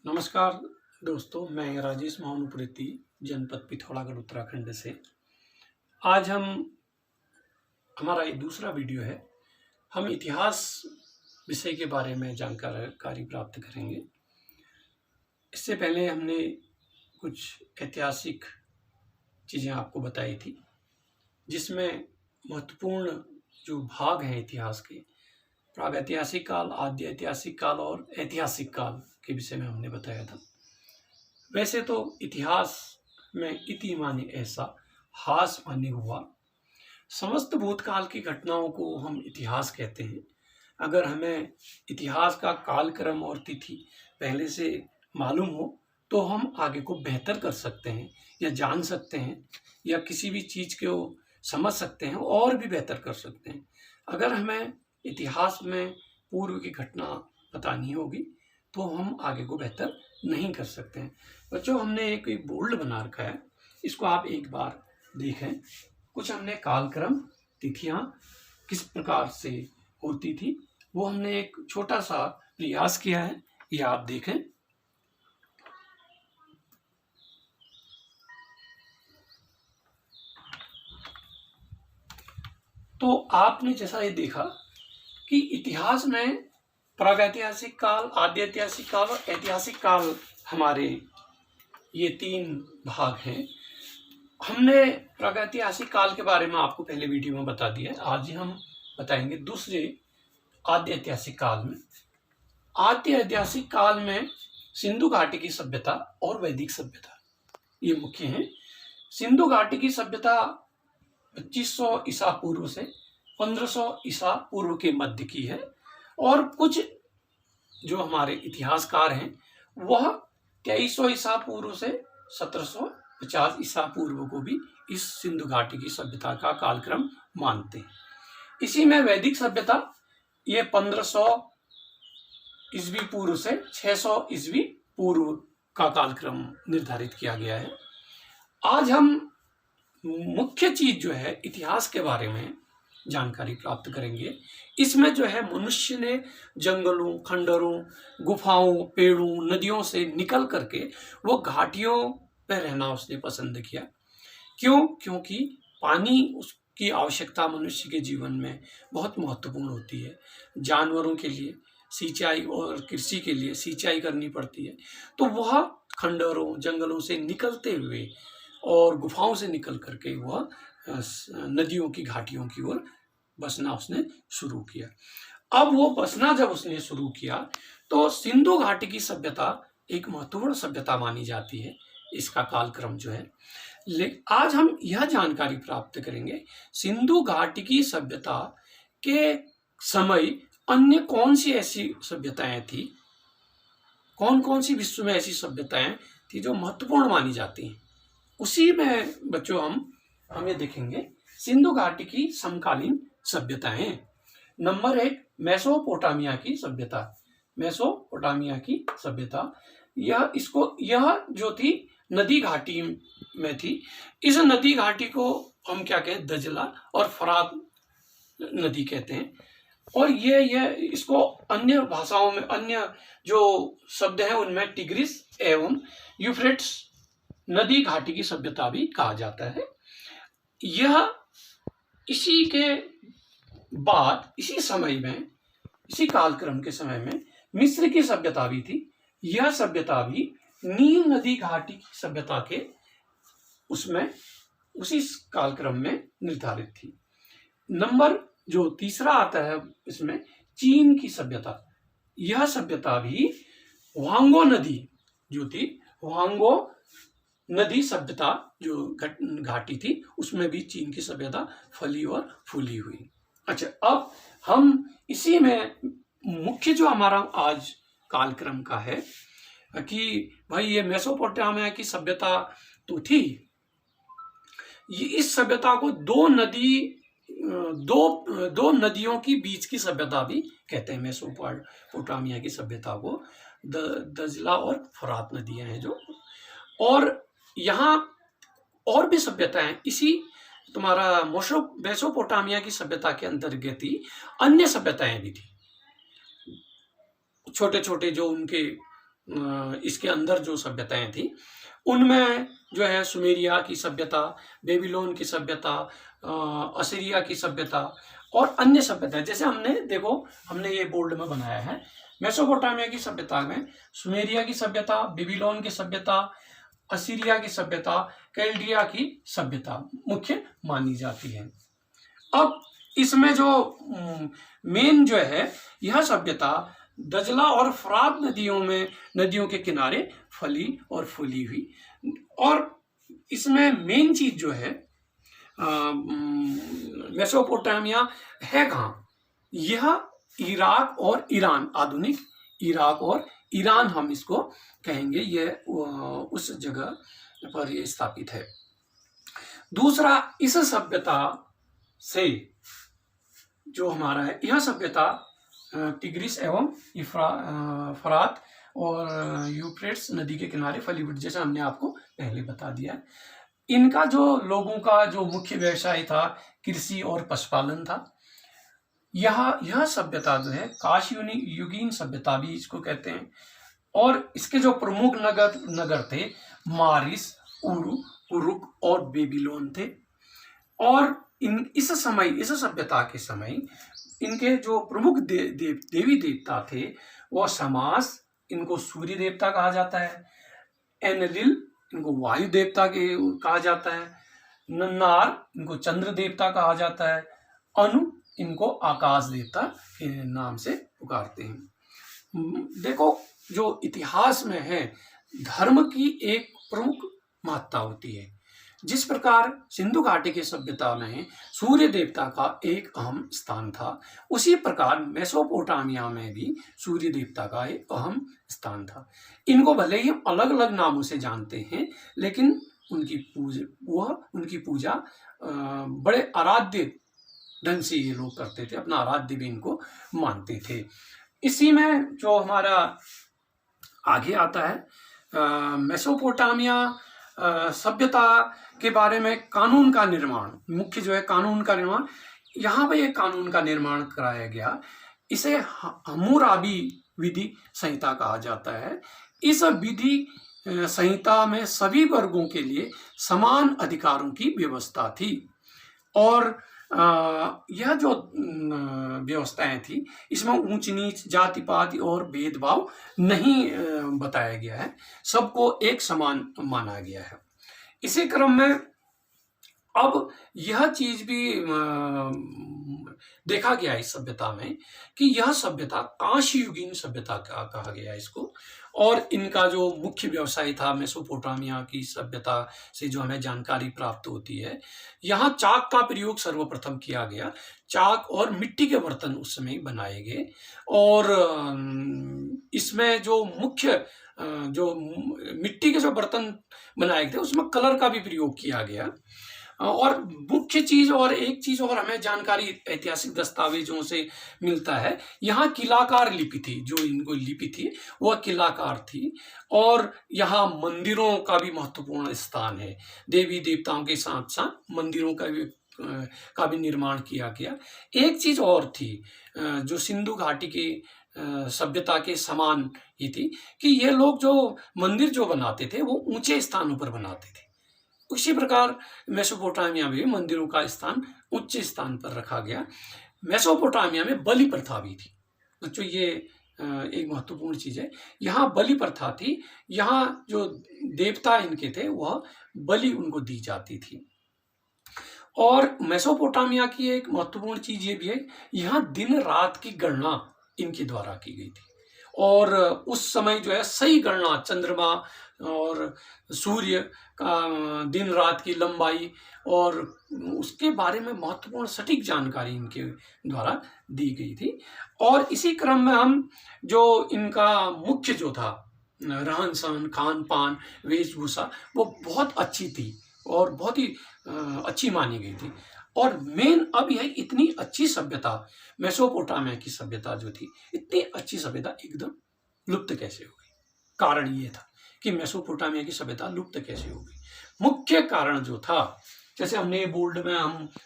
नमस्कार दोस्तों, मैं राजेश महानुप्रेती जनपद पिथौरागढ़ उत्तराखंड से। आज हमारा ये दूसरा वीडियो है। हम इतिहास विषय के बारे में जानकारी प्राप्त करेंगे। इससे पहले हमने कुछ ऐतिहासिक चीज़ें आपको बताई थी, जिसमें महत्वपूर्ण जो भाग हैं इतिहास के, प्रागैतिहासिक काल, आद्य ऐतिहासिक काल और ऐतिहासिक काल के विषय में हमने बताया था। वैसे तो इतिहास में इति माने ऐसा, हास माने हुआ। समस्त भूतकाल की घटनाओं को हम इतिहास कहते हैं। अगर हमें इतिहास का कालक्रम और तिथि पहले से मालूम हो तो हम आगे को बेहतर कर सकते हैं या जान सकते हैं, या किसी भी चीज़ को समझ सकते हैं और भी बेहतर कर सकते हैं। अगर हमें इतिहास में पूर्व की घटना पता नहीं होगी तो हम आगे को बेहतर नहीं कर सकते हैं। बच्चों, हमने एक बोर्ड बना रखा है, इसको आप एक बार देखें। कुछ हमने कालक्रम, तिथियां किस प्रकार से होती थी, वो हमने एक छोटा सा प्रयास किया है, ये आप देखें। तो आपने जैसा ये देखा कि इतिहास में प्रागैतिहासिक काल, आद्य ऐतिहासिक काल और ऐतिहासिक काल, हमारे ये तीन भाग हैं। हमने प्रागैतिहासिक काल के बारे में आपको पहले वीडियो में बता दिया है। आज हम बताएंगे दूसरे आद्य ऐतिहासिक काल में। आद्य ऐतिहासिक काल में सिंधु घाटी की सभ्यता और वैदिक सभ्यता ये मुख्य हैं। सिंधु घाटी की सभ्यता 2500 ईसा पूर्व से 1500 ईसा पूर्व के मध्य की है, और कुछ जो हमारे इतिहासकार हैं वह 2300 ईसा पूर्व से 1750 ईसा पूर्व को भी इस सिंधु घाटी की सभ्यता का कालक्रम मानते हैं। इसी में वैदिक सभ्यता ये 1500 ईस्वी पूर्व से 600 ईस्वी पूर्व का कालक्रम निर्धारित किया गया है। आज हम मुख्य चीज जो है इतिहास के बारे में जानकारी प्राप्त करेंगे। इसमें जो है मनुष्य ने जंगलों, खंडरों, गुफाओं, पेड़ों, नदियों से निकल करके वो घाटियों पर रहना उसने पसंद किया। क्यों? क्योंकि पानी उसकी आवश्यकता मनुष्य के जीवन में बहुत महत्वपूर्ण होती है। जानवरों के लिए सिंचाई और कृषि के लिए सिंचाई करनी पड़ती है, तो वह खंडरों, जंगलों से निकलते हुए और गुफाओं से निकल करके वह नदियों की घाटियों की ओर बसना उसने शुरू किया। अब वो बसना जब उसने शुरू किया तो सिंधु घाटी की सभ्यता एक महत्वपूर्ण सभ्यता मानी जाती है। इसका कालक्रम जो है, आज हम यह जानकारी प्राप्त करेंगे सिंधु घाटी की सभ्यता के समय अन्य कौन सी ऐसी सभ्यताएं थी, कौन कौन सी विश्व में ऐसी सभ्यताएं थी जो महत्वपूर्ण मानी जाती हैं। उसी में बच्चों हम ये देखेंगे सिंधु घाटी की समकालीन सभ्यताएं। नंबर 1, मेसोपोटामिया की सभ्यता। मेसोपोटामिया की सभ्यता यह जो थी नदी घाटी में थी। इस नदी घाटी को हम क्या कहते हैं, दजला और फरात नदी कहते हैं। और ये इसको अन्य भाषाओं में, अन्य जो शब्द हैं उनमें टिग्रिस एवं यूफ्रेट्स नदी घाटी की सभ्यता भी कहा जाता है। यह इसी के बाद, इसी समय में, इसी कालक्रम के समय में मिस्र की सभ्यता भी थी। यह सभ्यता भी नील नदी घाटी की सभ्यता के उसी कालक्रम में निर्धारित थी। नंबर जो तीसरा आता है इसमें, चीन की सभ्यता। यह सभ्यता भी हुआंगो नदी जो थी, हुआंगो नदी सभ्यता जो घाटी थी, उसमें भी चीन की सभ्यता फली और फूली हुई। अच्छा, अब हम इसी में मुख्य जो हमारा आज कालक्रम का है कि भाई ये मेसोपोटामिया की सभ्यता तो थी, ये इस सभ्यता को दो नदियों की बीच की सभ्यता भी कहते हैं। मेसोपोटामिया की सभ्यता को दजला और फरात नदियां हैं जो, और यहाँ और भी सभ्यताएं इसी तुम्हारा मेसोपोटामिया की सभ्यता के अंतर्गत ही अन्य सभ्यताएं भी थी। छोटे छोटे जो उनके इसके अंदर जो सभ्यताएं थी उनमें जो है सुमेरिया की सभ्यता, बेबीलोन की सभ्यता, असीरिया की सभ्यता और अन्य सभ्यता, जैसे हमने ये बोल्ड में बनाया है। मेसोपोटामिया की सभ्यता में सुमेरिया की सभ्यता, बेबीलोन की सभ्यता, असीरिया की सभ्यता, कैल्डिया की सभ्यता मुख्य मानी जाती है। अब इसमें जो मेन जो है यह सभ्यता दजला और फरात नदियों के किनारे फली और फूली हुई। और इसमें मेन चीज जो है मेसोपोटामिया है कहाँ? यह इराक और ईरान, आधुनिक इराक और ईरान हम इसको कहेंगे, यह उस जगह पर यह स्थापित है। दूसरा, इस सभ्यता से जो हमारा है, यह सभ्यता टिग्रिस एवं फरात और यूफ्रेट्स नदी के किनारे फली फूली, जैसा हमने आपको पहले बता दिया। इनका जो लोगों का जो मुख्य व्यवसाय था कृषि और पशुपालन था। यह सभ्यता जो है काशयुगीन सभ्यता भी इसको कहते हैं। और इसके जो प्रमुख नगर थे मारिस, उरु, उरुक और बेबीलोन थे। और इस सभ्यता के समय इनके जो प्रमुख देवी देवता थे वो शमास, इनको सूर्य देवता कहा जाता है, एनलिल, इनको वायु देवता कहा जाता है, नन्नार, इनको चंद्र देवता कहा जाता है, अनु, इनको आकाश देवता के नाम से पुकारते हैं। देखो, जो इतिहास में है धर्म की एक प्रमुख महत्ता होती है। जिस प्रकार सिंधु घाटी की सभ्यता में सूर्य देवता का एक अहम स्थान था, उसी प्रकार मेसोपोटामिया में भी सूर्य देवता का एक अहम स्थान था। इनको भले ही हम अलग अलग नामों से जानते हैं, लेकिन उनकी पूजा बड़े आराध्य ढंग से ये लोग करते थे, अपना आराध्य भी इनको मानते थे। इसी में जो हमारा आगे आता है मेसोपोटामिया सभ्यता के बारे में कानून का निर्माण, मुख्य जो है कानून का निर्माण, यहाँ पे एक कानून का निर्माण कराया गया। इसे हम्मुराबी विधि संहिता कहा जाता है। इस विधि संहिता में सभी वर्गों के लिए समान अधिकारों की व्यवस्था थी। और यह जो व्यवस्थाएं थी इसमें ऊंच नीच, जाति पाति और भेदभाव नहीं बताया गया है, सबको एक समान माना गया है। इसी क्रम में अब यह चीज भी देखा गया इस सभ्यता में कि यह सभ्यता कांस्ययुगीन सभ्यता कहा गया इसको। और इनका जो मुख्य व्यवसाय था मेसोपोटामिया की सभ्यता से जो हमें जानकारी प्राप्त होती है, यहाँ चाक का प्रयोग सर्वप्रथम किया गया। चाक और मिट्टी के बर्तन उस समय बनाए गए। और इसमें जो मुख्य जो मिट्टी के जो बर्तन बनाए गए थे उसमें कलर का भी प्रयोग किया गया। और मुख्य चीज और एक चीज और हमें जानकारी ऐतिहासिक दस्तावेजों से मिलता है, यहाँ किलाकार लिपि थी, जो इनको लिपि थी वह किलाकार थी। और यहाँ मंदिरों का भी महत्वपूर्ण स्थान है, देवी देवताओं के साथ साथ मंदिरों का भी निर्माण किया गया। एक चीज और थी जो सिंधु घाटी की सभ्यता के समान ही थी कि ये लोग जो मंदिर जो बनाते थे वो ऊंचे स्थानों पर बनाते थे। उसी प्रकार मेसोपोटामिया में भी मंदिरों का स्थान उच्च स्थान पर रखा गया। मेसोपोटामिया में बलि प्रथा भी थी। बच्चों, ये एक महत्वपूर्ण चीज है। यहाँ बलि प्रथा थी, यहाँ जो देवता इनके थे वह बलि उनको दी जाती थी। और मेसोपोटामिया की एक महत्वपूर्ण चीज ये भी है, यहाँ दिन रात की गणना इनके द्वारा की गई थी। और उस समय जो है सही गणना, चंद्रमा और सूर्य का दिन रात की लंबाई और उसके बारे में महत्वपूर्ण सटीक जानकारी इनके द्वारा दी गई थी। और इसी क्रम में हम जो इनका मुख्य जो था रहन सहन, खान पान, वेशभूषा, वो बहुत अच्छी थी और बहुत ही अच्छी मानी गई थी। और मेन अब यह इतनी अच्छी सभ्यता, मेसोपोटामिया की सभ्यता जो थी, इतनी अच्छी सभ्यता एकदम लुप्त कैसे हो गई? कारण ये था कि मेसोपोटामिया की सभ्यता लुप्त कैसे हो गई। मुख्य कारण जो था, जैसे हमने बोल्ड में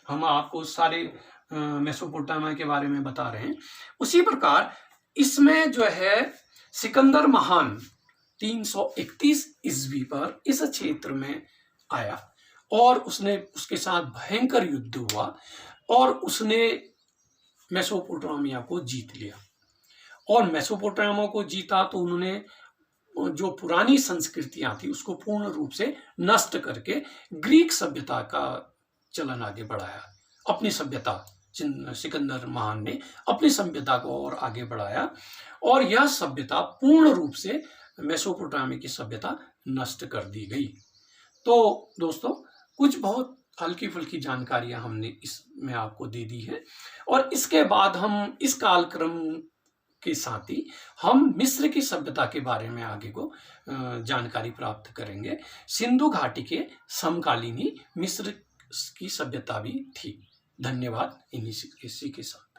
हम आपको सारे मेसोपोटामिया के बारे में बता रहे हैं, उसी प्रकार इसमें जो है सिकंदर महान 331 ईस्वी पर इस क्षेत्र में आया और उसके साथ भयंकर युद्ध हुआ और उसने मेसोपोटामिया को जीत लिया। और मेसोपोटामिया को जीता तो उन्होंने जो पुरानी संस्कृतियां थी उसको पूर्ण रूप से नष्ट करके ग्रीक सभ्यता का चलन आगे बढ़ाया। अपनी सभ्यता, सिकंदर महान ने अपनी सभ्यता को और आगे बढ़ाया और यह सभ्यता पूर्ण रूप से मेसोपोटामिया की सभ्यता नष्ट कर दी गई। तो दोस्तों, कुछ बहुत हल्की फुल्की जानकारियां हमने इसमें आपको दे दी है और इसके बाद हम इस कालक्रम के साथ ही हम मिस्र की सभ्यता के बारे में आगे को जानकारी प्राप्त करेंगे। सिंधु घाटी के समकालीन ही मिस्र की सभ्यता भी थी। धन्यवाद। इसी के साथ